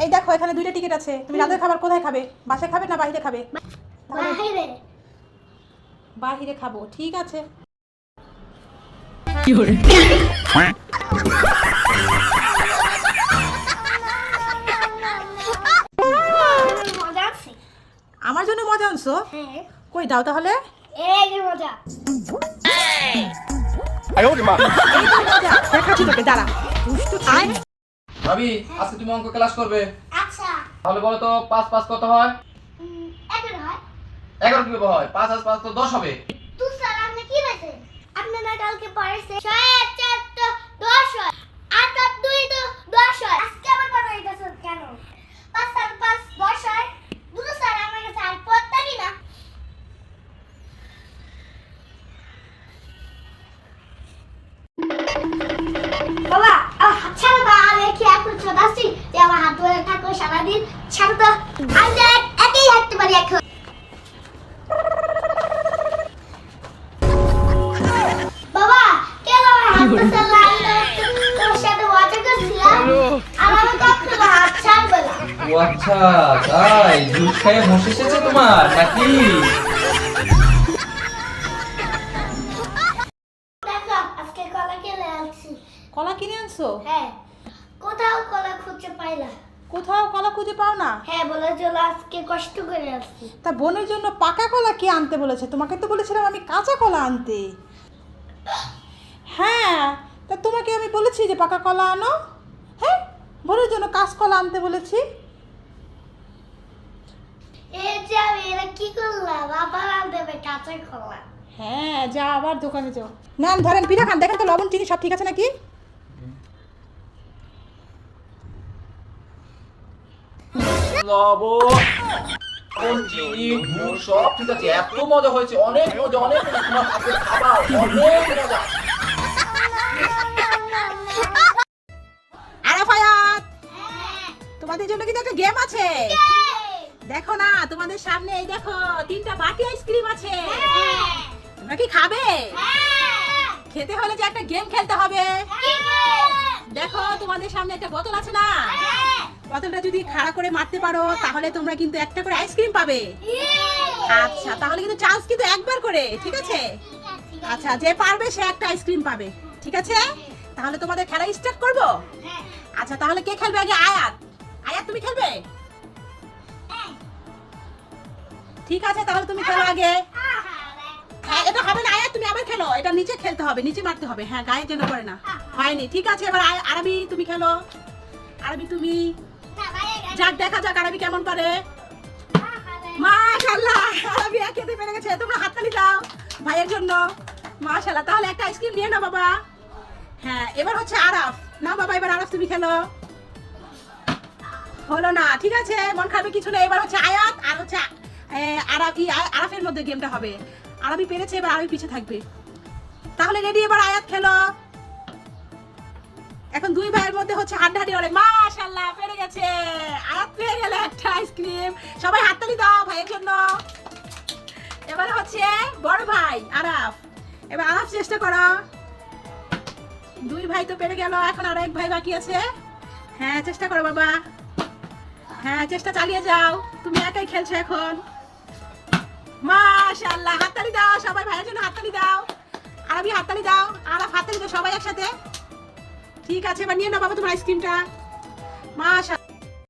এই দেখো এখানে 2টা টিকিট আছে, তুমি রাতের খাবার কোথায় খাবে? বাসায় খাবে না বাইরে খাবে? বাহিরে। বাহিরে খাবো, ঠিক আছে। কি হরে মজা আছে। আমার জন্য মজা আনছো? হ্যাঁ, কই দাও তাহলে। এই যে মজা। এই তো মজা, দেখাচ্ছি তোকে, দাঁড়া। দুষ্টু আয়। ভাবি, আজকে তুমি অঙ্ক ক্লাস করবে, আচ্ছা, তাহলে বলো তো 5 5 কত হয়? 11 হয়। 11 কিভাবে হয়? 5 আর 5 তো 10 হবে। তুই স্যার আপনি কি বলছেন? আপনি না কালকে পড়াইছে 6 4 তো 10 হয়। 8 আর 2 তো 10 হয়। আজকে আবার পড়াইতেছ কেন? 5 আর 5 10 হয়। দুটো স্যার আমার কাছে আর পড়তারই না। বাবা, হাত ছাড়ো তো, আমি কি এখন ছোট আছি যে আমার হাত ধরে থাকো সারাদিন? ছাড়ো তো, আমি তো একই হাঁটতে পারি এখন। বাবা, কেন আমার হাতটা চালাইলো? তোর সাথে মজা করছিলাম, আর আমি কখনো হাত ছাড়বো না। ও আচ্ছা, তাই জুস খেয়ে হোশ এসেছে তোমার নাকি? দেখো, আজকে কলা কিনে আনছি। কলা কিনে আনছো? হ্যাঁ, কোথাও কলা খুঁজে পাই না। কোথাও কলা খুঁজে পাও না? হ্যাঁ, বলার জন্য আজকে কষ্ট করে আসছি। তা বোনের জন্য পাকা কলা কে আনতে বলেছে? তোমাকে তো বলেছিলাম আমি কাঁচা কলা আনতে। হ্যাঁ, তা তোমাকে আমি বলেছি যে পাকা কলা আনো। হ্যাঁ, বোনের জন্য কাঁচ কলা আনতে বলেছি। এই যে আমি এটা কি করলাম? আবার আনতে হবে কাঁচা কলা। হ্যাঁ, যা আবার দোকানে যাও। নেন ধরেন, পিঠা খান, দেখেন তো লবণ চিনি সব ঠিক আছে নাকি। লবণ, চিনি, গুড় সব ঠিক আছে। এত মজা হয়েছে, অনেক মজা, অনেক মজা। তোমার হাতের খাবার অনেক মজা। আরাফ আয়াত, তোমাদের জন্য কিন্তু একটা গেম আছে। দেখো না, তোমাদের সামনে এই দেখো 3টা বাটি আইসক্রিম আছে। তোমরা কি খাবে? খেতে হলে যে একটা গেম খেলতে হবে। দেখো তোমাদের সামনে একটা বোতল আছে না, বোতলটা যদি খাড়া করে মারতে পারো তাহলে তোমরা কিন্তু একটা করে আইসক্রিম পাবে। আচ্ছা, তাহলে কিন্তু চান্স কিন্তু একবার করে, ঠিক আছে? আচ্ছা, যে পারবে সে একটা আইসক্রিম পাবে, ঠিক আছে? তাহলে তোমাদের খেলা স্টার্ট করব। আচ্ছা, তাহলে কে খেলবে আগে? আয়াত। আয়াত তুমি খেলবে? ঠিক আছে, তাহলে তুমি খেলো আগে। হ্যাঁ, এটা হবে না আয়াত, তুমি আবার খেলো। এটা নিচে খেলতে হবে, নিচে মারতে হবে। হ্যাঁ, গায়ে যেন পড়ে না। হয়নি, ঠিক আছে। এবার আরবি তুমি খেলো। আরবি তুমি, যাক দেখা যাক আরবি কেমন পারে। মাশাআল্লাহ, আরবি খেতে পেরে গেছে। তোমরা হাততালি দাও ভাইয়ের জন্য। মাশাআল্লাহ, তাহলে একটা আইসক্রিম নিয়ে নাও বাবা। হ্যাঁ, এবার হচ্ছে আরাফ। নাও বাবা, এবার আরাফ তুমি খেলো। হলো না, ঠিক আছে, মন খারাপের কিছু নেই। এবার হচ্ছে আয়াত আর হচ্ছে আরাফের মধ্যে গেমটা হবে। আরবি পেরেছে, এবার আরবি পিছে থাকবে। তাহলে রেডি, এবার আয়াত খেলো। এখন 2 ভাইয়ের মধ্যে হচ্ছে হাড্ডাহাড্ডি হবে। মাশাআল্লাহ, পেরে গেছে। আয়াত পেয়ে গেল একটা আইসক্রিম। সবাই হাততালি দাও ভাইয়ের জন্য। এবার হচ্ছে বড় ভাই আরাফ। এবার আরাফ চেষ্টা করো। 2 ভাই তো পেরে গেল, এখন আর এক ভাই বাকি আছে। হ্যাঁ, চেষ্টা করো বাবা। হ্যাঁ, চেষ্টা চালিয়ে যাও, তুমি একাই খেলছো এখন। মাশাআল্লাহ, হাততালি দাও সবাই ভাইয়ের জন্য, হাততালি দাও। আরবি হাততালি দাও, আরাফ হাততালি দাও, সবাই একসাথে। ঠিক আছে, এবার নিয়ে নাও বাবা তোমার আইসক্রিমটা। মাশাআল্লাহ।